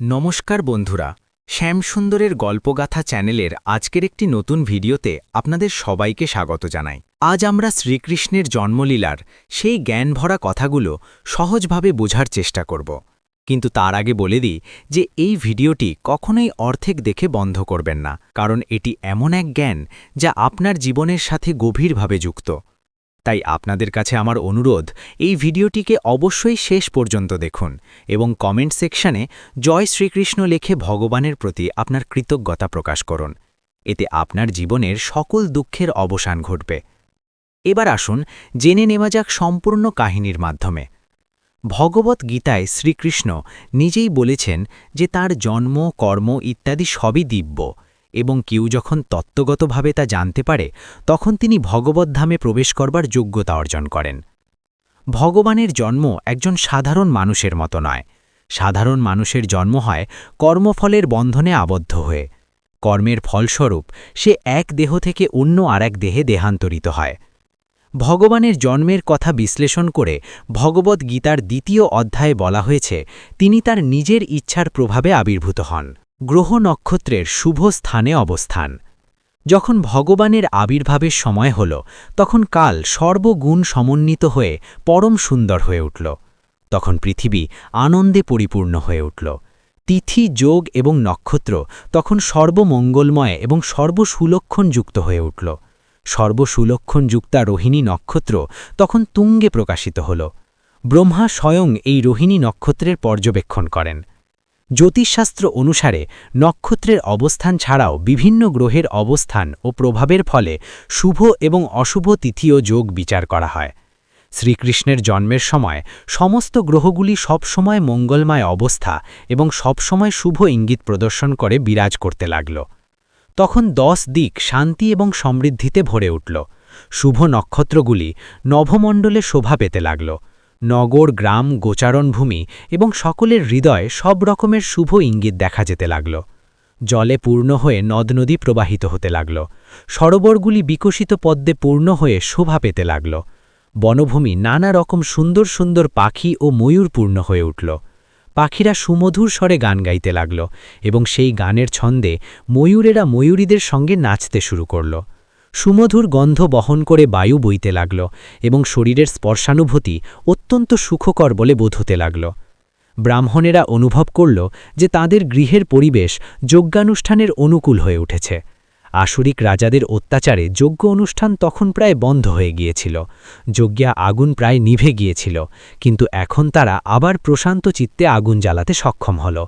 নমস্কার বন্ধুরা, শ্যামসুন্দরের গল্পগাথা চ্যানেলের আজকের একটি নতুন ভিডিওতে আপনাদের সবাইকে স্বাগত জানাই। আজ আমরা শ্রীকৃষ্ণের জন্মলীলার সেই জ্ঞানভরা কথাগুলো সহজভাবে বোঝার চেষ্টা করব। কিন্তু তার আগে বলে দিই যে এই ভিডিওটি কখনোই অর্ধেক দেখে বন্ধ করবেন না, কারণ এটি এমন এক জ্ঞান যা আপনার জীবনের সাথে গভীরভাবে যুক্ত। তাই আপনাদের কাছে আমার অনুরোধ, এই ভিডিওটিকে অবশ্যই শেষ পর্যন্ত দেখুন এবং কমেন্ট সেকশনে জয় শ্রীকৃষ্ণ লিখে ভগবানের প্রতি আপনার কৃতজ্ঞতা প্রকাশ করুন। এতে আপনার জীবনের সকল দুঃখের অবসান ঘটবে। এবার আসুন জেনে নেওয়া যাক সম্পূর্ণ কাহিনীর মাধ্যমে। ভগবত গীতায় শ্রীকৃষ্ণ নিজেই বলেছেন যে তার জন্ম, কর্ম ইত্যাদি সবই দিব্য, এবং কেউ যখন তত্ত্বগতভাবে তা জানতে পারে তখন তিনি ভগবদ্ধামে প্রবেশ করবার যোগ্যতা অর্জন করেন। ভগবানের জন্ম একজন সাধারণ মানুষের মতো নয়। সাধারণ মানুষের জন্ম হয় কর্মফলের বন্ধনে আবদ্ধ হয়ে। কর্মের ফলস্বরূপ সে এক দেহ থেকে অন্য আরেক দেহে দেহান্তরিত হয়। ভগবানের জন্মের কথা বিশ্লেষণ করে ভগবত গীতার ২য় অধ্যায়ে বলা হয়েছে তিনি তার নিজের ইচ্ছার প্রভাবে আবির্ভূত হন। গ্রহ নক্ষত্রের শুভ স্থানে অবস্থান। যখন ভগবানের আবির্ভাবের সময় হল তখন কাল সর্বগুণ সমন্বিত হয়ে পরম সুন্দর হয়ে উঠল। তখন পৃথিবী আনন্দে পরিপূর্ণ হয়ে উঠল। তিথি, যোগ এবং নক্ষত্র তখন সর্বমঙ্গলময় এবং সর্বসুলক্ষণযুক্ত হয়ে উঠল। সর্বসুলক্ষণযুক্তা রোহিণী নক্ষত্র তখন তুঙ্গে প্রকাশিত হল। ব্রহ্মা স্বয়ং এই রোহিণী নক্ষত্রের পর্যবেক্ষণ করেন। জ্যোতিষশাস্ত্র অনুসারে নক্ষত্রের অবস্থান ছাড়াও বিভিন্ন গ্রহের অবস্থান ও প্রভাবের ফলে শুভ এবং অশুভ তিথি ও যোগ বিচার করা হয়। শ্রীকৃষ্ণের জন্মের সময় সমস্ত গ্রহগুলি সবসময় মঙ্গলময় অবস্থা এবং সবসময় শুভ ইঙ্গিত প্রদর্শন করে বিরাজ করতে লাগল। তখন 10 দিক শান্তি এবং সমৃদ্ধিতে ভরে উঠল। শুভ নক্ষত্রগুলি নভমণ্ডলে শোভা পেতে লাগল। নগর, গ্রাম, গোচারণভূমি এবং সকলের হৃদয়ে সব রকমের শুভ ইঙ্গিত দেখা যেতে লাগল। জলে পূর্ণ হয়ে নদ-নদী প্রবাহিত হতে লাগল। সরোবরগুলি বিকশিত পদ্মে পূর্ণ হয়ে শোভা পেতে লাগল। বনভূমি নানা রকম সুন্দর সুন্দর পাখি ও ময়ূর পূর্ণ হয়ে উঠল। পাখিরা সুমধুর স্বরে গান গাইতে লাগল এবং সেই গানের ছন্দে ময়ূরেরা ময়ূরীদের সঙ্গে নাচতে শুরু করল। সুমধুর গন্ধ বহন করে বায়ু বইতে লাগল এবং শরীরের স্পর্শানুভূতি অত্যন্ত সুখকর বলে বোধ হতে লাগল। ব্রাহ্মণেরা অনুভব করল যে তাদের গৃহের পরিবেশ যজ্ঞানুষ্ঠানের অনুকূল হয়ে উঠেছে। আসুরিক রাজাদের অত্যাচারে যজ্ঞ অনুষ্ঠান তখন প্রায় বন্ধ হয়ে গিয়েছিল। যজ্ঞে আগুন প্রায় নিভে গিয়েছিল, কিন্তু এখন তারা আবার প্রশান্ত চিত্তে আগুন জ্বালাতে সক্ষম হল।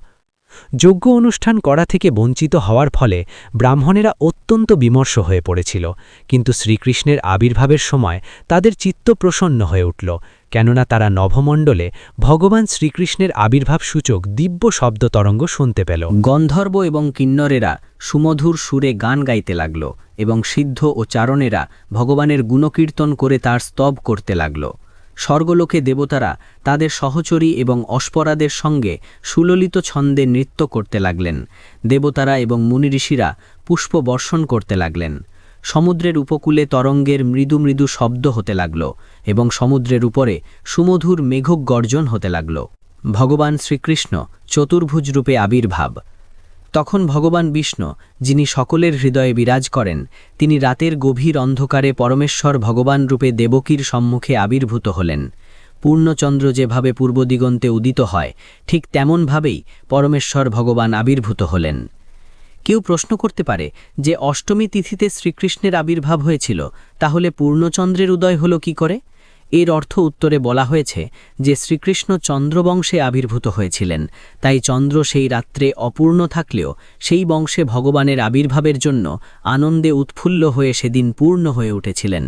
যজ্ঞ অনুষ্ঠান করা থেকে বঞ্চিত হওয়ার ফলে ব্রাহ্মণেরা অত্যন্ত বিমর্ষ হয়ে পড়েছিল, কিন্তু শ্রীকৃষ্ণের আবির্ভাবের সময় তাদের চিত্ত প্রসন্ন হয়ে উঠল, কেননা তারা নভমণ্ডলে ভগবান শ্রীকৃষ্ণের আবির্ভাব সূচক দিব্য শব্দ তরঙ্গ শুনতে পেল। গন্ধর্ব এবং কিন্নরেরা সুমধুর সুরে গান গাইতে লাগল এবং সিদ্ধ ও চারণেরা ভগবানের গুণকীর্তন করে তার স্তব করতে লাগল। স্বর্গলোকে দেবতারা তাদের সহচরী এবং অশ্পরাদের সঙ্গে সুললিত ছন্দে নৃত্য করতে লাগলেন। দেবতারা এবং মুনিঋষিরা পুষ্প বর্ষণ করতে লাগলেন। সমুদ্রের উপকূলে তরঙ্গের মৃদু মৃদু শব্দ হতে লাগল এবং সমুদ্রের উপরে সুমধুর মেঘক গর্জন হতে লাগল। ভগবান শ্রীকৃষ্ণ চতুর্ভুজ রূপে আবির্ভাব। তখন ভগবান বিষ্ণু, যিনি সকলের হৃদয়ে বিরাজ করেন, তিনি রাতের গভীর অন্ধকারে পরমেশ্বর ভগবান রূপে দেবকীর সম্মুখে আবির্ভূত হলেন। পূর্ণচন্দ্র যেভাবে পূর্ব দিগন্তে উদিত হয়, ঠিক তেমনভাবেই পরমেশ্বর ভগবান আবির্ভূত হলেন। কেউ প্রশ্ন করতে পারে যে অষ্টমী তিথিতে শ্রীকৃষ্ণের আবির্ভাব হয়েছিল, তাহলে পূর্ণচন্দ্রের উদয় হল কি করে? এর অর্থ উত্তরে বলা হয়েছে যে শ্রীকৃষ্ণ চন্দ্রবংশে আবির্ভূত হয়েছিলেন, তাই চন্দ্র সেই রাত্রে অপূর্ণ থাকলেও সেই বংশে ভগবানের আবির্ভাবের জন্য আনন্দে উৎফুল্ল হয়ে সেদিন পূর্ণ হয়ে উঠেছিলেন।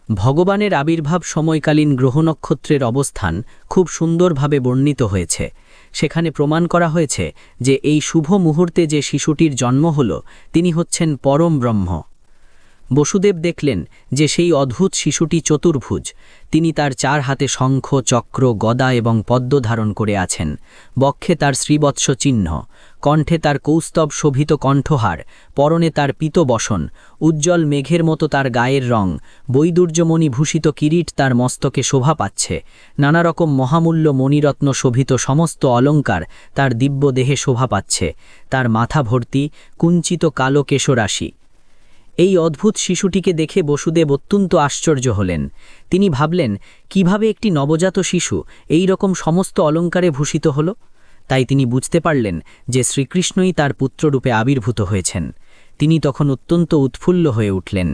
ভগবানের আবির্ভাব সময়কালীন গ্রহ নক্ষত্রের অবস্থান খুব সুন্দরভাবে বর্ণিত হয়েছে। সেখানে প্রমাণ করা হয়েছে যে এই শুভ মুহূর্তে যে শিশুটির জন্ম হল তিনি হচ্ছেন পরম ব্রহ্ম। বসুদেব দেখলেন যে সেই অদ্ভুত শিশুটি চতুর্ভুজ। তিনি তার 4 হাতে শঙ্খ, চক্র, গদা এবং পদ্ম ধারণ করে আছেন। বক্ষে তার শ্রীবৎস চিহ্ন, কণ্ঠে তার কৌস্তব শোভিত কণ্ঠহার, পরনে তার পীতবসন, উজ্জ্বল মেঘের মতো তার গায়ের রং, বৈদুর্যমণি ভূষিত কিরীট তার মস্তকে শোভা পাচ্ছে। নানা রকম মহামূল্য মণিরত্ন শোভিত সমস্ত অলঙ্কার তার দিব্য দেহে শোভা পাচ্ছে। তার মাথা ভর্তি কুঞ্চিত কালো কেশরাশি। এই অদ্ভুত শিশুটিকে দেখে বসুদেব অত্যন্ত আশ্চর্য হলেন। তিনি ভাবলেন, কিভাবে একটি নবজাত শিশু এই রকম সমস্ত অলঙ্কারে ভূষিত হল। তাই তিনি বুঝতে পারলেন যে শ্রীকৃষ্ণই তার পুত্ররূপে আবির্ভূত হয়েছেন। তিনি তখন অত্যন্ত উৎফুল্ল হয়ে উঠলেন।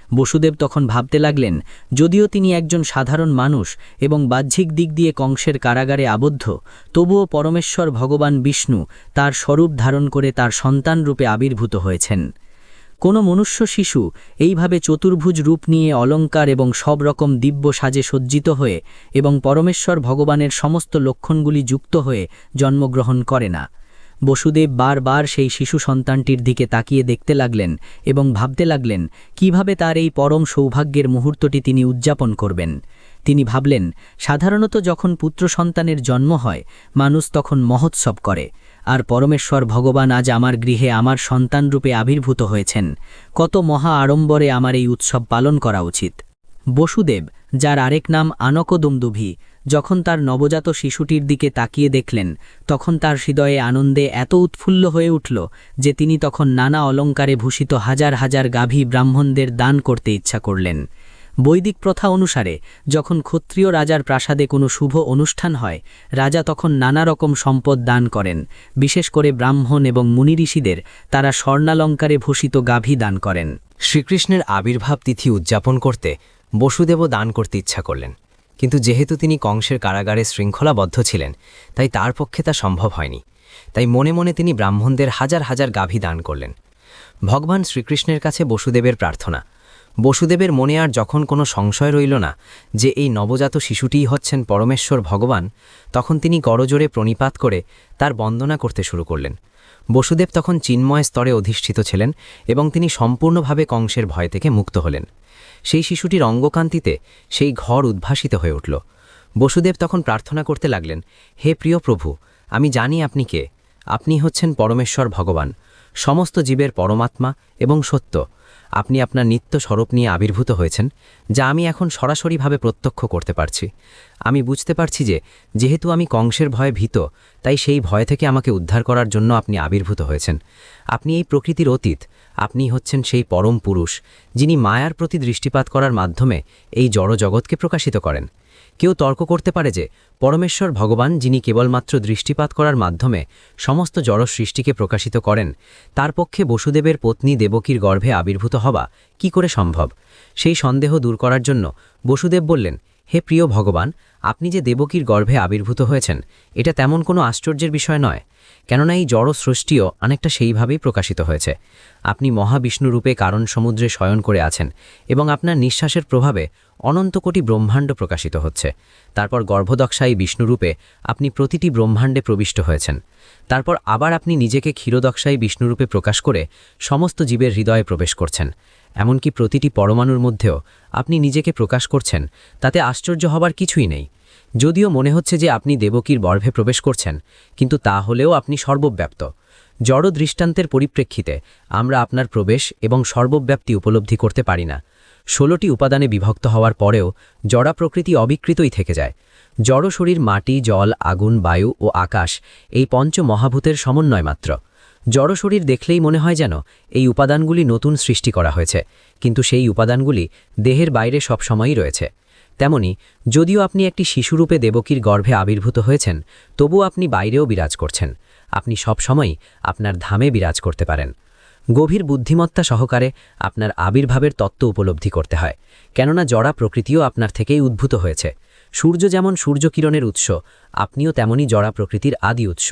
বসুদেব তখন ভাবতে লাগলেন, যদিও তিনি একজন সাধারণ মানুষ এবং বাহ্যিক দিক দিয়ে কংসের কারাগারে আবদ্ধ, তবুও পরমেশ্বর ভগবান বিষ্ণু তার স্বরূপ ধারণ করে তার সন্তানরূপে আবির্ভূত হয়েছেন। কোনো মনুষ্য শিশু এইভাবে চতুর্ভুজ রূপ নিয়ে অলঙ্কার এবং সব রকম দিব্য সাজে সজ্জিত হয়ে এবং পরমেশ্বর ভগবানের সমস্ত লক্ষণগুলি যুক্ত হয়ে জন্মগ্রহণ করে না। বসুদেব বারবার সেই শিশু সন্তানটির দিকে তাকিয়ে দেখতে লাগলেন এবং ভাবতে লাগলেন কিভাবে তার এই পরম সৌভাগ্যের মুহূর্তটি তিনি উদযাপন করবেন। তিনি ভাবলেন, সাধারণত যখন পুত্র সন্তানের জন্ম হয় মানুষ তখন মহোৎসব করে, আর পরমেশ্বর ভগবান আজ আমার গৃহে আমার সন্তানরূপে আবির্ভূত হয়েছেন। কত মহা আড়ম্বরে আমার এই উৎসব পালন করা উচিত। বসুদেব, যার আরেক নাম আনকদমদুভি, যখন তার নবজাত শিশুটির দিকে তাকিয়ে দেখলেন তখন তার হৃদয়ে আনন্দে এত উৎফুল্ল হয়ে উঠল যে তিনি তখন নানা অলঙ্কারে ভূষিত হাজার হাজার গাভী ব্রাহ্মণদের দান করতে ইচ্ছা করলেন। বৈদিক প্রথা অনুসারে যখন ক্ষত্রিয় রাজার প্রাসাদে কোনো শুভ অনুষ্ঠান হয়, রাজা তখন নানা রকম সম্পদ দান করেন। বিশেষ করে ব্রাহ্মণ এবং মুনিঋষিদের তারা স্বর্ণালঙ্কারে ভূষিত গাভী দান করেন। শ্রীকৃষ্ণের আবির্ভাব তিথি উদযাপন করতে বসুদেবও দান করতে ইচ্ছা করলেন, কিন্তু যেহেতু তিনি কংসের কারাগারে শৃঙ্খলাবদ্ধ ছিলেন তাই তার পক্ষে তা সম্ভব হয়নি। তাই মনে মনে তিনি ব্রাহ্মণদের হাজার হাজার গাভী দান করলেন। ভগবান শ্রীকৃষ্ণের কাছে বসুদেবের প্রার্থনা। বসুদেবের মনে আর যখন কোনো সংশয় রইল না যে এই নবজাত শিশুটিই হচ্ছেন পরমেশ্বর ভগবান, তখন তিনি করজোড়ে প্রণিপাত করে তার বন্দনা করতে শুরু করলেন। বসুদেব তখন চিন্ময় স্তরে অধিষ্ঠিত ছিলেন এবং তিনি সম্পূর্ণভাবে কংসের ভয় থেকে মুক্ত হলেন। সেই শিশুটির অঙ্গকান্তিতে সেই ঘর উদ্ভাসিত হয়ে উঠল। বসুদেব তখন প্রার্থনা করতে লাগলেন, হে প্রিয় প্রভু, আমি জানি আপনি কে। আপনি হচ্ছেন পরমেশ্বর ভগবান, সমস্ত জীবের পরমাত্মা এবং সত্য। আপনি আপনার নিত্য স্বরূপ নিয়ে আবির্ভূত হয়েছেন, যা আমি এখন সরাসরিভাবে প্রত্যক্ষ করতে পারছি। আমি বুঝতে পারছি যে যেহেতু আমি কংসের ভয়ে ভীত, তাই সেই ভয় থেকে আমাকে উদ্ধার করার জন্য আপনি আবির্ভূত হয়েছেন। আপনি এই প্রকৃতির অতীত, আপনি হচ্ছেন সেই পরম পুরুষ যিনি মায়ার প্রতি দৃষ্টিপাত করার মাধ্যমে এই জড়জগৎকে প্রকাশিত করেন। কেউ তর্ক করতে পারে যে পরমেশ্বর ভগবান যিনি কেবলমাত্র দৃষ্টিপাত করার মাধ্যমে সমস্ত জড় সৃষ্টিকে প্রকাশিত করেন, তার পক্ষে বসুদেবের পত্নী দেবকীর গর্ভে আবির্ভূত হওয়া কি করে সম্ভব? সেই সন্দেহ দূর করার জন্য বসুদেব বললেন, হে প্রিয় ভগবান, আপনি যে দেবকীর গর্ভে আবির্ভূত হয়েছেন এটা তেমন কোনো আশ্চর্যের বিষয় নয়, কেননা এই জড় সৃষ্টিও অনেকটা সেইভাবেই প্রকাশিত হয়েছে। আপনি মহাবিষ্ণুরূপে কারণ সমুদ্রে শয়ন করে আছেন এবং আপনার নিঃশ্বাসের প্রভাবে অনন্ত কোটি ব্রহ্মাণ্ড প্রকাশিত হচ্ছে। তারপর গর্ভদক্ষায়ী বিষ্ণুরূপে আপনি প্রতিটি ব্রহ্মাণ্ডে প্রবিষ্ট হয়েছেন। তারপর আবার আপনি নিজেকে ক্ষীরদক্ষায়ী বিষ্ণুরূপে প্রকাশ করে সমস্ত জীবের হৃদয়ে প্রবেশ করছেন। এমনকি প্রতিটি পরমাণুর মধ্যেও আপনি নিজেকে প্রকাশ করছেন। তাতে আশ্চর্য হবার কিছুই নেই। যদিও মনে হচ্ছে যে আপনি দেবকীর গর্ভে প্রবেশ করছেন, কিন্তু তা হলেও আপনি সর্বব্যাপ্ত। জড় দৃষ্টান্তের পরিপ্রেক্ষিতে আমরা আপনার প্রবেশ এবং সর্বব্যাপ্তি উপলব্ধি করতে পারি না। 16টি উপাদানে বিভক্ত হওয়ার পরেও জড়া প্রকৃতি অবিকৃতই থেকে যায়। জড় শরীর মাটি, জল, আগুন, বায়ু ও আকাশ এই পঞ্চ মহাভূতের সমন্বয় মাত্র। জড় শরীর দেখলেই মনে হয় যেন এই উপাদানগুলি নতুন সৃষ্টি করা হয়েছে, কিন্তু সেই উপাদানগুলি দেহের বাইরে সবসময়ই রয়েছে। তেমনি যদিও আপনি একটি শিশুরূপে দেবকীর গর্ভে আবির্ভূত হয়েছেন, তবু আপনি বাইরেও বিরাজ করছেন। আপনি সবসময়ই আপনার ধামে বিরাজ করতে পারেন। গভীর বুদ্ধিমত্তা সহকারে আপনার আবির্ভাবের তত্ত্ব উপলব্ধি করতে হয়, কেননা জড়া প্রকৃতিও আপনার থেকেই উদ্ভূত হয়েছে। সূর্য যেমন সূর্যকিরণের উৎস, আপনিও তেমনি জড়া প্রকৃতির আদি উৎস।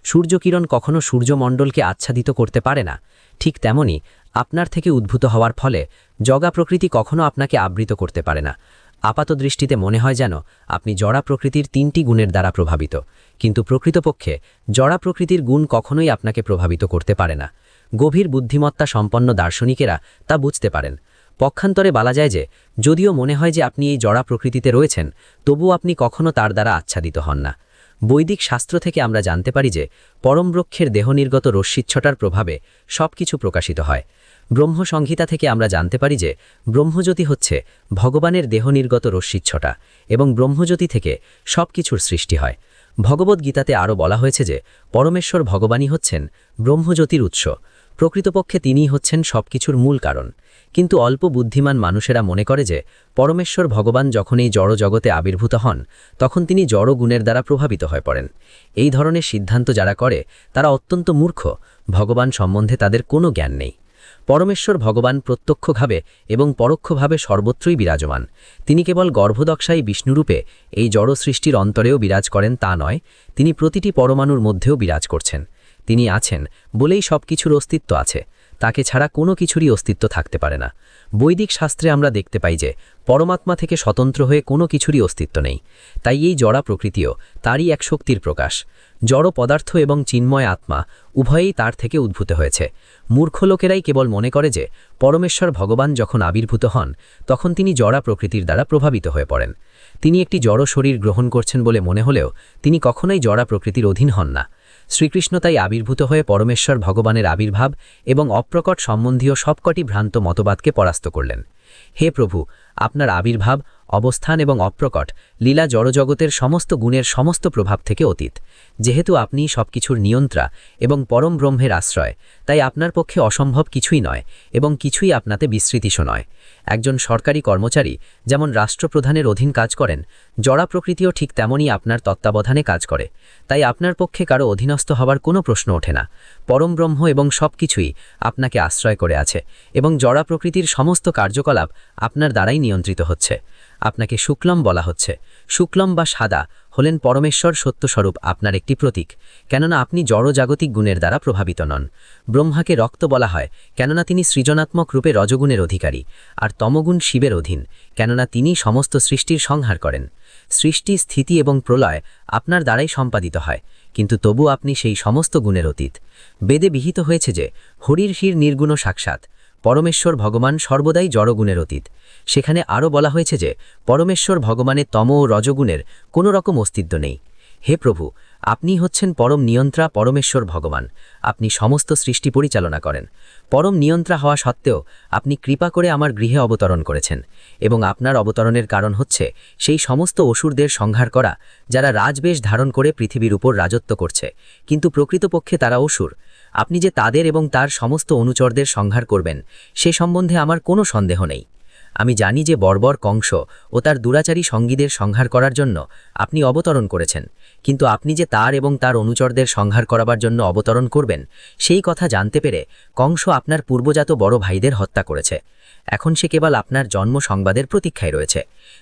সূর্যকিরণ কখনো সূর্যমণ্ডলকে আচ্ছাদিত করতে পারে না। ঠিক তেমনি আপনার থেকে উদ্ভূত হওয়ার ফলে জগা প্রকৃতি কখনো আপনাকে আবৃত করতে পারে না। আপাত দৃষ্টিতে মনে হয় যেন আপনি জড়া প্রকৃতির 3টি গুণের দ্বারা প্রভাবিত, কিন্তু প্রকৃতপক্ষে জড়া প্রকৃতির গুণ কখনোই আপনাকে প্রভাবিত করতে পারে না। গভীর বুদ্ধিমত্তা সম্পন্ন দার্শনিকেরা তা বুঝতে পারেন। পক্ষান্তরে বলা যায় যে যদিও মনে হয় যে আপনি এই জড়া প্রকৃতিতে রয়েছেন, তবুও আপনি কখনো তার দ্বারা আচ্ছাদিত হন না। বৈদিক শাস্ত্র থেকে আমরা জানতে পারি যে পরমবৃক্ষের দেহনির্গত রশ্মিচ্ছটার প্রভাবে সবকিছু প্রকাশিত হয়। ব্রহ্মসংহিতা থেকে আমরা জানতে পারি যে ব্রহ্মজ্যোতি হচ্ছে ভগবানের দেহনির্গত রশ্মিচ্ছটা এবং ব্রহ্মজ্যোতি থেকে সবকিছুর সৃষ্টি হয়। ভগবদ্গীতাতে আরও বলা হয়েছে যে পরমেশ্বর ভগবানই হচ্ছেন ব্রহ্মজ্যোতির উৎস। প্রকৃতপক্ষে তিনিই হচ্ছেন সবকিছুর মূল কারণ। কিন্তু অল্প বুদ্ধিমান মানুষেরা মনে করে যে পরমেশ্বর ভগবান যখন এই জড় জগতে আবির্ভূত হন তখন তিনি জড় গুণের দ্বারা প্রভাবিত হয়ে পড়েন। এই ধরনের সিদ্ধান্ত যারা করে তারা অত্যন্ত মূর্খ। ভগবান সম্বন্ধে তাদের কোনো জ্ঞান নেই। পরমেশ্বর ভগবান প্রত্যক্ষভাবে এবং পরোক্ষভাবে সর্বত্রই বিরাজমান। তিনি কেবল গর্ভদক্ষায় বিষ্ণুরূপে এই জড় সৃষ্টির অন্তরেও বিরাজ করেন তা নয়, তিনি প্রতিটি পরমাণুর মধ্যেও বিরাজ করছেন। তিনি আছেন বলেই সবকিছুর অস্তিত্ব আছে, তাকে ছাড়া কোনো কিছুরই অস্তিত্ব থাকতে পারে না। বৈদিক শাস্ত্রে আমরা দেখতে পাই যে পরমাত্মা থেকে স্বতন্ত্র হয়ে কোনো কিছুরই অস্তিত্ব নেই। তাই এই জড়া প্রকৃতিও তারই এক শক্তির প্রকাশ। জড় পদার্থ এবং চিন্ময় আত্মা উভয়েই তার থেকে উদ্ভূত হয়েছে। মূর্খ লোকেরাই কেবল মনে করে যে পরমেশ্বর ভগবান যখন আবির্ভূত হন তখন তিনি জড়া প্রকৃতির দ্বারা প্রভাবিত হয়ে পড়েন। তিনি একটি জড় শরীর গ্রহণ করছেন বলে মনে হলেও তিনি কখনোই জড়া প্রকৃতির অধীন হন না। শ্রীকৃষ্ণ তাই আবির্ভূত হয়ে পরমেশ্বর ভগবানের আবির্ভাব এবং অপ্রকট সম্বন্ধীয় সবকটি ভ্রান্ত মতবাদকে পরাস্ত করলেন। হে প্রভু, আপনার আবির্ভাব, অবস্থান এবং অপ্রকট লীলা জড়জগতের সমস্ত গুণের সমস্ত প্রভাব থেকে অতীত। যেহেতু আপনি সবকিছুর নিয়ন্ত্রা এবং পরম ব্রহ্মের আশ্রয়, তাই আপনার পক্ষে অসম্ভব কিছুই নয় এবং কিছুই আপনাতে বিস্মৃতিশো নয়। একজন সরকারি কর্মচারী যেমন রাষ্ট্রপ্রধানের অধীন কাজ করেন, জড়া প্রকৃতিও ঠিক তেমনই আপনার তত্ত্বাবধানে কাজ করে। তাই আপনার পক্ষে কারো অধীনস্থ হওয়ার কোনো প্রশ্ন ওঠে না। পরম ব্রহ্ম এবং সবকিছুই আপনাকে আশ্রয় করে আছে এবং জড়া প্রকৃতির সমস্ত কার্যকলাপ আপনার দ্বারাই নিয়ন্ত্রিত হচ্ছে। আপনাকে শুক্লম বলা হচ্ছে। শুক্লম বা সাদা হলেন পরমেশ্বর সত্যস্বরূপ আপনার একটি প্রতীক, কেননা আপনি জড়জাগতিক গুণের দ্বারা প্রভাবিত নন। ব্রহ্মাকে রক্ত বলা হয় কেননা তিনি সৃজনাত্মক রূপে রজগুণের অধিকারী, আর তমগুণ শিবের অধীন, কেননা তিনি সমস্ত সৃষ্টির সংহার করেন। সৃষ্টি, স্থিতি এবং প্রলয় আপনার দ্বারাই সম্পাদিত হয়, কিন্তু তবু আপনি সেই সমস্ত গুণের অতীত। বেদে বিহিত হয়েছে যে হরির শির নির্গুণ সাক্ষাৎ, পরমেশ্বর ভগবান সর্বদাই জড়গুণের অতীত। সেখানে আরও বলা হয়েছে যে পরমেশ্বর ভগবানের তম ও রজগুণের কোনো রকম অস্তিত্ব নেই। হে প্রভু, আপনি হচ্ছেন পরম নিয়ন্ত্রা পরমেশ্বর ভগবান। আপনি সমস্ত সৃষ্টি পরিচালনা করেন। পরম নিয়ন্ত্রা হওয়া সত্ত্বেও আপনি কৃপা করে আমার গৃহে অবতরণ করেছেন, এবং আপনার অবতরণের কারণ হচ্ছে সেই সমস্ত অসুরদের সংহার করা যারা রাজবেশ ধারণ করে পৃথিবীর উপর রাজত্ব করছে, কিন্তু প্রকৃতপক্ষে তারা অসুর। আপনি যে তাদের এবং তার সমস্ত অনুচরদের সংহার করবেন সে সম্বন্ধে আমার কোনো সন্দেহ নেই। আমি জানি যে বর্বর কংস ও তার দুরাচারী সঙ্গীদের সংহার করার জন্য আপনি অবতরণ করেছেন, কিন্তু আপনি যে তার এবং তার অনুচরদের সংহার করাবার জন্য অবতরণ করবেন সেই কথা জানতে পেরে কংস আপনার পূর্বজাত বড় ভাইদের হত্যা করেছে। এখন সে কেবল আপনার জন্ম সংবাদের প্রতীক্ষায় রয়েছে।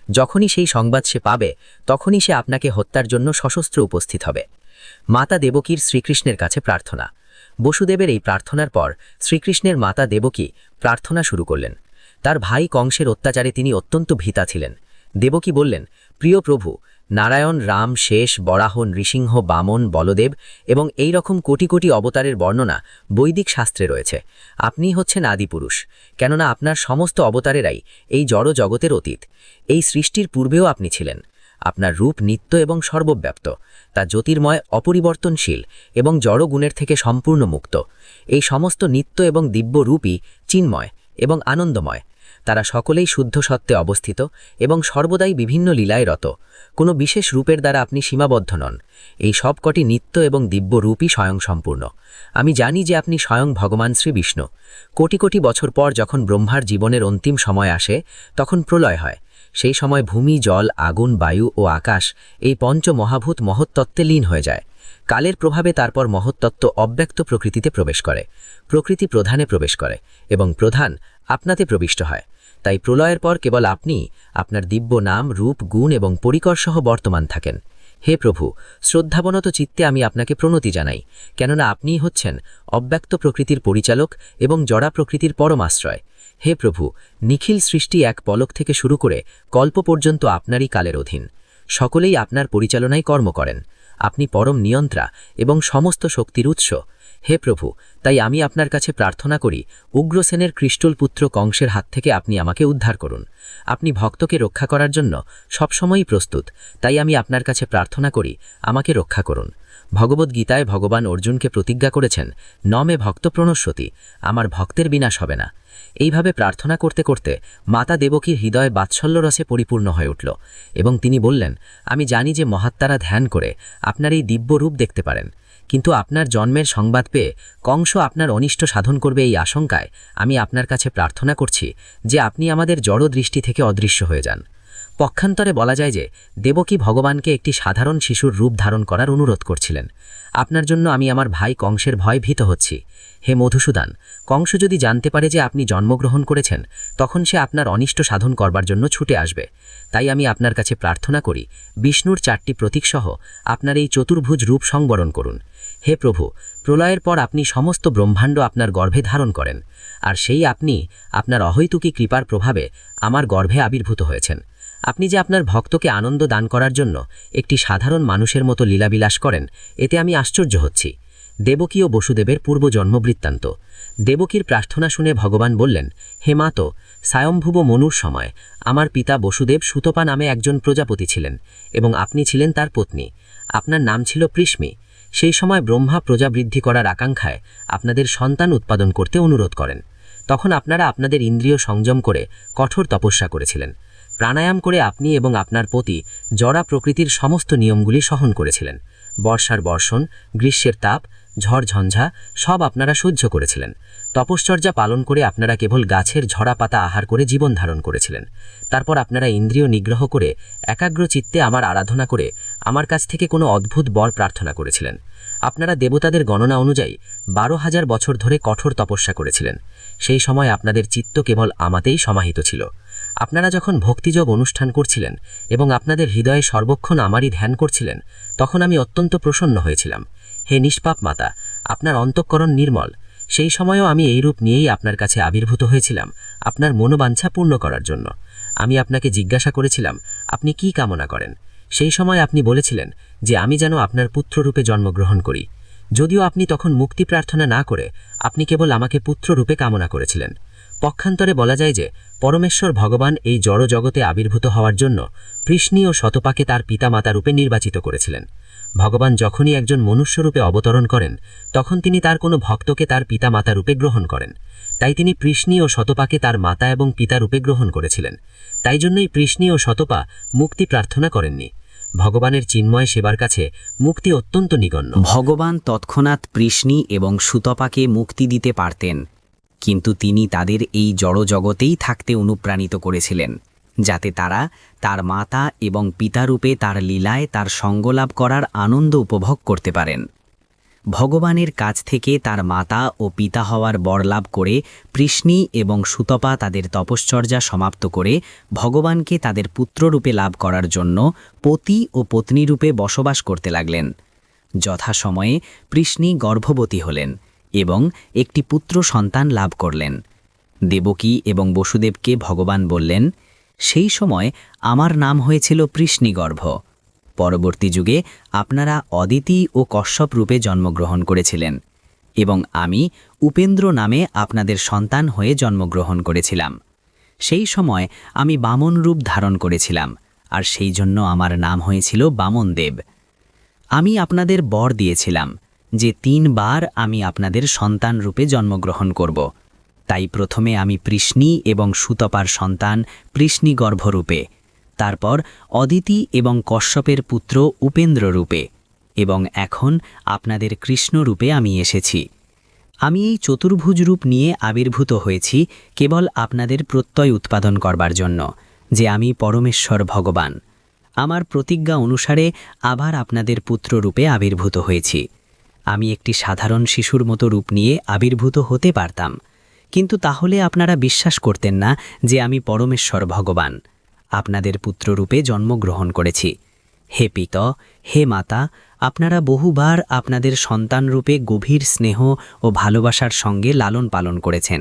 যখনই সেই সংবাদ সে পাবে তখনই সে আপনাকে হত্যার জন্য সশস্ত্র উপস্থিত হবে। মাতা দেবকীর শ্রীকৃষ্ণের কাছে প্রার্থনা। বসুদেবের এই প্রার্থনার পর শ্রীকৃষ্ণের মাতা দেবকী প্রার্থনা শুরু করলেন। তার ভাই কংসের অত্যাচারে তিনি অত্যন্ত ভীতা ছিলেন। দেবকী বললেন, প্রিয় প্রভু, নারায়ণ, রাম, শেষ, বরাহ, নৃসিংহ, বামন, বলদেব এবং এই রকম কোটি কোটি অবতারের বর্ণনা বৈদিক শাস্ত্রে রয়েছে। আপনিই হচ্ছেন আদিপুরুষ, কেননা আপনার সমস্ত অবতারেরাই এই জড় জগতের অতীত। এই সৃষ্টির পূর্বেও আপনি ছিলেন। আপনার রূপ নিত্য এবং সর্বব্যাপ্ত, তা জ্যোতির্ময়, অপরিবর্তনশীল এবং জড় গুণের থেকে সম্পূর্ণ মুক্ত। এই সমস্ত নিত্য এবং দিব্য রূপই চিন্ময় এবং আনন্দময়। তারা সকলেই শুদ্ধ সত্ত্বে অবস্থিত এবং সর্বদাই বিভিন্ন লীলায় রত। কোনো বিশেষ রূপের দ্বারা আপনি সীমাবদ্ধ নন। এই সবকটি নিত্য এবং দিব্য রূপই স্বয়ংসম্পূর্ণ। আমি জানি যে আপনি স্বয়ং ভগবান শ্রী বিষ্ণু। কোটি কোটি বছর পর যখন ব্রহ্মার জীবনের অন্তিম সময় আসে তখন প্রলয় হয়। সেই সময় ভূমি, জল, আগুন, বায়ু ও আকাশ এই পঞ্চ মহাভূত মহত্তত্ত্বে লীন হয়ে যায়। কালের প্রভাবে তারপর মহত্তত্ত্ব অব্যক্ত প্রকৃতিতে প্রবেশ করে, প্রকৃতি প্রধানে প্রবেশ করে এবং প্রধান আপনাতে প্রবিষ্ট হয়। তাই প্রলয়ের পর কেবল আপনি আপনার দিব্য নাম, রূপ, গুণ এবং পরিকরসহ বর্তমান থাকেন। হে প্রভু, শ্রদ্ধাবনত চিত্তে আমি আপনাকে প্রণতি জানাই, কেননা আপনিই হচ্ছেন অব্যক্ত প্রকৃতির পরিচালক এবং জড়া প্রকৃতির পরমাশ্রয়। হে প্রভু, নিখিল সৃষ্টি এক পলক থেকে শুরু করে কল্প পর্যন্ত আপনারই কালের অধীন। সকলেই আপনার পরিচালনায় কর্ম করেন। আপনি পরম নিয়ন্ত্রা এবং সমস্ত শক্তির উৎস। হে প্রভু, তাই আমি আপনার কাছে প্রার্থনা করি, উগ্রসেনের কৃষ্টল পুত্র কংসের হাত থেকে আপনি আমাকে উদ্ধার করুন। আপনি ভক্তকে রক্ষা করার জন্য সবসময়ই প্রস্তুত, তাই আমি আপনার কাছে প্রার্থনা করি, আমাকে রক্ষা করুন। ভগবদ্গীতায় ভগবান অর্জুনকে প্রতিজ্ঞা করেছেন, নমে ভক্ত প্রণশ্যতি, আমার ভক্তের বিনাশ হবে না। এইভাবে প্রার্থনা করতে করতে মাতা দেবকীর হৃদয় বাৎসল্যরসে পরিপূর্ণ হয়ে উঠল এবং তিনি বললেন, আমি জানি যে মহাত্মারা ধ্যান করে আপনার এই দিব্য রূপ দেখতে পারেন, কিন্তু আপনার জন্মের সংবাদ পেয়ে কংস আপনার অনিষ্ট সাধন করবে এই আশঙ্কায় আমি আপনার কাছে প্রার্থনা করছি যে আপনি আমাদের জড় দৃষ্টি থেকে অদৃশ্য হয়ে যান। পক্ষান্তরে বলা যায় যে দেবকী ভগবানকে একটি সাধারণ শিশুর রূপ ধারণ করার অনুরোধ করছিলেন। আপনার জন্য আমি আমার ভাই কংসের ভয় ভীত হচ্ছি। হে মধুসূদন, কংস যদি জানতে পারে যে আপনি জন্মগ্রহণ করেছেন, তখন সে আপনার অনিষ্ট সাধন করবার জন্য ছুটে আসবে। তাই আমি আপনার কাছে প্রার্থনা করি, বিষ্ণুর 4টি প্রতীকসহ আপনার এই চতুর্ভুজ রূপ সংবরণ করুন। হে প্রভু, প্রলয়ের পর আপনি সমস্ত ব্রহ্মাণ্ড আপনার গর্ভে ধারণ করেন, আর সেই আপনি আপনার অহৈতুকী কৃপার প্রভাবে আমার গর্ভে আবির্ভূত হয়েছেন। আপনি যে আপনার ভক্তকে আনন্দ দান করার জন্য একটি সাধারণ মানুষের মতো লীলাবিলাস করেন, এতে আমি আশ্চর্য হচ্ছি। দেবকী ও বসুদেবের পূর্বজন্ম বৃত্তান্ত। দেবকীর প্রার্থনা শুনে ভগবান বললেন, হে মাতো, স্বয়ম্ভুব মনুর সময় আমার পিতা বসুদেব সুতপা নামে একজন প্রজাপতি ছিলেন এবং আপনি ছিলেন তার পত্নী। আপনার নাম ছিল পৃষ্মি। সেই সময় ব্রহ্মা প্রজা বৃদ্ধি করার আকাঙ্ক্ষায় আপনাদের সন্তান উৎপাদন করতে অনুরোধ করেন। তখন আপনারা আপনাদের ইন্দ্রিয় সংযম করে কঠোর তপস্যা করেছিলেন। প্রাণায়াম করে আপনি এবং আপনার পতি জড়া প্রকৃতির সমস্ত নিয়মগুলি সহন করেছিলেন। বর্ষার বর্ষণ, গ্রীষ্মের তাপ, ঝড়ঝঞ্ঝা সব আপনারা সহ্য করেছিলেন। তপশ্চর্যা পালন করে আপনারা কেবল গাছের ঝরা পাতা আহার করে জীবন ধারণ করেছিলেন। তারপর আপনারা ইন্দ্রিয় নিগ্রহ করে একাগ্র চিত্তে আমার আরাধনা করে আমার কাছ থেকে কোনো অদ্ভুত বর প্রার্থনা করেছিলেন। আপনারা দেবতাদের গণনা অনুযায়ী 12,000 বছর ধরে কঠোর তপস্যা করেছিলেন। সেই সময় আপনাদের চিত্ত কেবল আমাতেই সমাহিত ছিল। আপনারা যখন ভক্তিযোগ অনুষ্ঠান করছিলেন এবং আপনাদের হৃদয়ে সর্বক্ষণ আমারই ধ্যান করছিলেন, তখন আমি অত্যন্ত প্রসন্ন হয়েছিলাম। হে নিষ্পাপ মাতা, আপনার অন্তঃকরণ নির্মল। সেই সময়ও আমি এই রূপ নিয়েই আপনার কাছে আবির্ভূত হয়েছিলাম, আপনার মনোবাঞ্ছা পূর্ণ করার জন্য। আমি আপনাকে জিজ্ঞাসা করেছিলাম, আপনি কি কামনা করেন? সেই সময় আপনি বলেছিলেন যে আমি যেন আপনার পুত্ররূপে জন্মগ্রহণ করি। যদিও আপনি তখন মুক্তি প্রার্থনা না করে আপনি কেবল আমাকে পুত্ররূপে কামনা করেছিলেন। পক্ষান্তরে বলা যায় যে পরমেশ্বর ভগবান এই জড় জগতে আবির্ভূত হওয়ার জন্য পৃষ্ণি ও শতপাকে তার পিতামাতা রূপে নির্বাচিত করেছিলেন। ভগবান যখনই একজন মনুষ্যরূপে অবতরণ করেন, তখন তিনি তার কোনো ভক্তকে তার পিতামাতা রূপে গ্রহণ করেন। তাই তিনি পৃষ্ণি ও শতপাকে তার মাতা এবং পিতা রূপে গ্রহণ করেছিলেন। তাই জন্যই পৃষ্ণি ও শতপা মুক্তি প্রার্থনা করেননি। ভগবানের চিন্ময় সেবার কাছে মুক্তি অত্যন্ত নিগণ্য। ভগবান তৎক্ষণাৎ পৃষ্ণি এবং সুতপাকে মুক্তি দিতে পারতেন, কিন্তু তিনি তাদের এই জড়জগতেই থাকতে অনুপ্রাণিত করেছিলেন, যাতে তারা তার মাতা এবং পিতারূপে তার লীলায় তার সঙ্গলাভ করার আনন্দ উপভোগ করতে পারেন। ভগবানের কাছ থেকে তার মাতা ও পিতা হওয়ার বর লাভ করে পৃষ্ণি এবং সুতপা তাদের তপশ্চর্যা সমাপ্ত করে ভগবানকে তাদের পুত্ররূপে লাভ করার জন্য পতি ও পত্নীরূপে বসবাস করতে লাগলেন। যথাসময়ে পৃষ্ণি গর্ভবতী হলেন এবং একটি পুত্র সন্তান লাভ করলেন। দেবকী এবং বসুদেবকে ভগবান বললেন, সেই সময় আমার নাম হয়েছিল পৃষ্ণিগর্ভ। পরবর্তী যুগে আপনারা অদিতি ও কশ্যপ রূপে জন্মগ্রহণ করেছিলেন এবং আমি উপেন্দ্র নামে আপনাদের সন্তান হয়ে জন্মগ্রহণ করেছিলাম। সেই সময় আমি বামন রূপ ধারণ করেছিলাম, আর সেই জন্য আমার নাম হয়েছিল বামনদেব। আমি আপনাদের বর দিয়েছিলাম যে 3 বার আমি আপনাদের সন্তান রূপে জন্মগ্রহণ করব। তাই প্রথমে আমি পৃষ্ণি এবং সুতপার সন্তান পৃষ্ণিগর্ভরূপে, তারপর অদিতি এবং কশ্যপের পুত্র উপেন্দ্র রূপে, এবং এখন আপনাদের কৃষ্ণ রূপে আমি এসেছি। আমি এই চতুর্ভুজ রূপ নিয়ে আবির্ভূত হয়েছি কেবল আপনাদের প্রত্যয় উৎপাদন করবার জন্য যে আমি পরমেশ্বর ভগবান। আমার প্রতিজ্ঞা অনুসারে আবার আপনাদের পুত্র রূপে আবির্ভূত হয়েছি। আমি একটি সাধারণ শিশুর মতো রূপ নিয়ে আবির্ভূত হতে পারতাম, কিন্তু তাহলে আপনারা বিশ্বাস করতেন না যে আমি পরমেশ্বর ভগবান। আপনাদের পুত্ররূপে জন্মগ্রহণ করেছি। হে পিত, হে মাতা, আপনারা বহুবার আপনাদের সন্তানরূপে গভীর স্নেহ ও ভালোবাসার সঙ্গে লালন পালন করেছেন।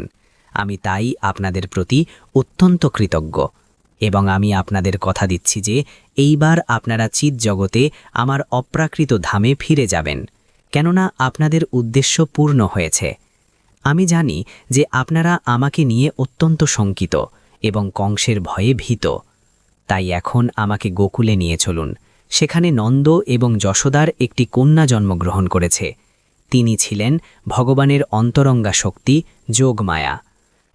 আমি তাই আপনাদের প্রতি অত্যন্ত কৃতজ্ঞ, এবং আমি আপনাদের কথা দিচ্ছি যে এইবার আপনারা চিৎ জগতে আমার অপ্রাকৃত ধামে ফিরে যাবেন। কেননা আপনাদের উদ্দেশ্য পূর্ণ হয়েছে। আমি জানি যে আপনারা আমাকে নিয়ে অত্যন্ত শঙ্কিত এবং কংসের ভয়ে ভীত। তাই এখন আমাকে গোকুলে নিয়ে চলুন। সেখানে নন্দ এবং যশোদার একটি কন্যা জন্মগ্রহণ করেছে। তিনি ছিলেন ভগবানের অন্তরঙ্গা শক্তি যোগমায়া।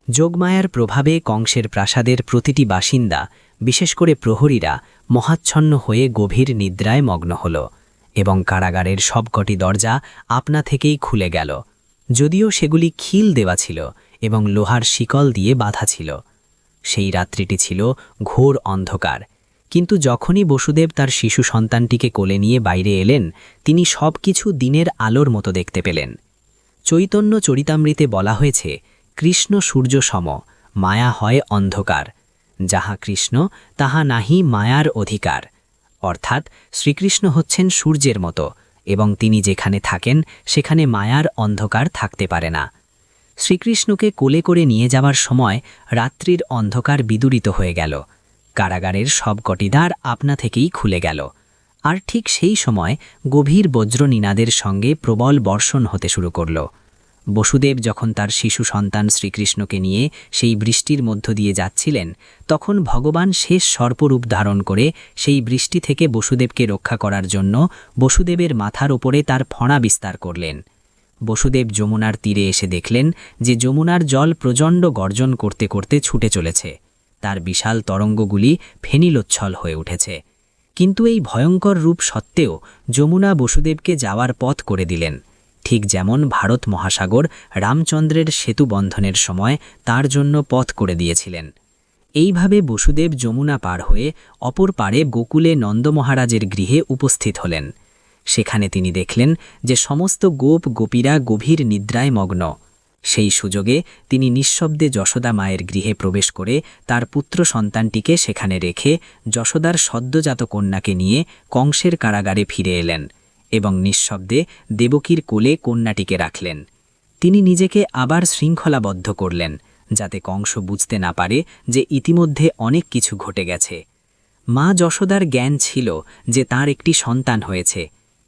যোগমায়ার প্রভাবে কংসের প্রাসাদের প্রতিটি বাসিন্দা, বিশেষ করে প্রহরীরা, মহাচ্ছন্ন হয়ে গভীর নিদ্রায় মগ্ন হল এবং কারাগারের সবকটি দরজা আপনা থেকেই খুলে গেল, যদিও সেগুলি খিল দেওয়া ছিল এবং লোহার শিকল দিয়ে বাঁধা ছিল। সেই রাত্রিটি ছিল ঘোর অন্ধকার, কিন্তু যখনই বসুদেব তার শিশু সন্তানটিকে কোলে নিয়ে বাইরে এলেন, তিনি সব কিছু দিনের আলোর মতো দেখতে পেলেন। চৈতন্য চরিতামৃতে বলা হয়েছে, কৃষ্ণ সূর্য সম, মায়া হয় অন্ধকার। যাহা কৃষ্ণ তাহা নাহি মায়ার অধিকার। অর্থাৎ শ্রীকৃষ্ণ হচ্ছেন সূর্যের মতো এবং তিনি যেখানে থাকেন সেখানে মায়ার অন্ধকার থাকতে পারে না। শ্রীকৃষ্ণকে কোলে করে নিয়ে যাওয়ার সময় রাত্রির অন্ধকার বিদূরিত হয়ে গেল, কারাগারের সবকটি দ্বার আপনা থেকেই খুলে গেল। আর ঠিক সেই সময় গভীর বজ্রনিনাদের সঙ্গে প্রবল বর্ষণ হতে শুরু করল। বসুদেব যখন তার শিশু সন্তান শ্রীকৃষ্ণকে নিয়ে সেই বৃষ্টির মধ্য দিয়ে যাচ্ছিলেন, তখন ভগবান শেষ সর্পরূপ ধারণ করে সেই বৃষ্টি থেকে বসুদেবকে রক্ষা করার জন্য বসুদেবের মাথার ওপরে তার ফণা বিস্তার করলেন। বসুদেব যমুনার তীরে এসে দেখলেন যে যমুনার জল প্রচণ্ড গর্জন করতে করতে ছুটে চলেছে। তার বিশাল তরঙ্গগুলি ফেনিলোচ্ছল হয়ে উঠেছে। কিন্তু এই ভয়ঙ্কর রূপ সত্ত্বেও যমুনা বসুদেবকে যাওয়ার পথ করে দিলেন, ঠিক যেমন ভারত মহাসাগর রামচন্দ্রের সেতু বন্ধনের সময় তার জন্য পথ করে দিয়েছিলেন। এইভাবে বসুদেব যমুনা পার হয়ে অপর পারে গোকুলে নন্দ মহারাজের গৃহে উপস্থিত হলেন। সেখানে তিনি দেখলেন যে সমস্ত গোপ গোপীরা গভীর নিদ্রায় মগ্ন। সেই সুযোগে তিনি নিঃশব্দে যশোদা মায়ের গৃহে প্রবেশ করে তার পুত্র সন্তানটিকে সেখানে রেখে যশোদার সদ্যজাত কন্যাকে নিয়ে কংসের কারাগারে ফিরে এলেন এবং নিঃশব্দে দেবকীর কোলে কন্যাটিকে রাখলেন। তিনি নিজেকে আবার শৃঙ্খলাবদ্ধ করলেন, যাতে কংস বুঝতে না পারে যে ইতিমধ্যে অনেক কিছু ঘটে গেছে। মা যশোদার জ্ঞান ছিল যে তার একটি সন্তান হয়েছে,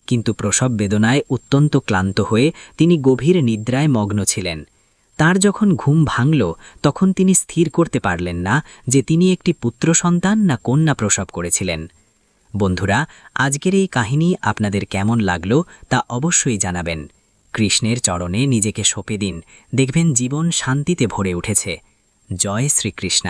কিন্তু প্রসব বেদনায় অত্যন্ত ক্লান্ত হয়ে তিনি গভীর নিদ্রায় মগ্ন ছিলেন। তার যখন ঘুম ভাঙল, তখন তিনি স্থির করতে পারলেন না যে তিনি একটি পুত্র সন্তান না কন্যা প্রসব করেছিলেন। বন্ধুরা, আজকের এই কাহিনী আপনাদের কেমন লাগলো তা অবশ্যই জানাবেন। কৃষ্ণের চরণে নিজেকে সঁপে দিন, দেখবেন জীবন শান্তিতে ভরে উঠেছে। জয় শ্রীকৃষ্ণ।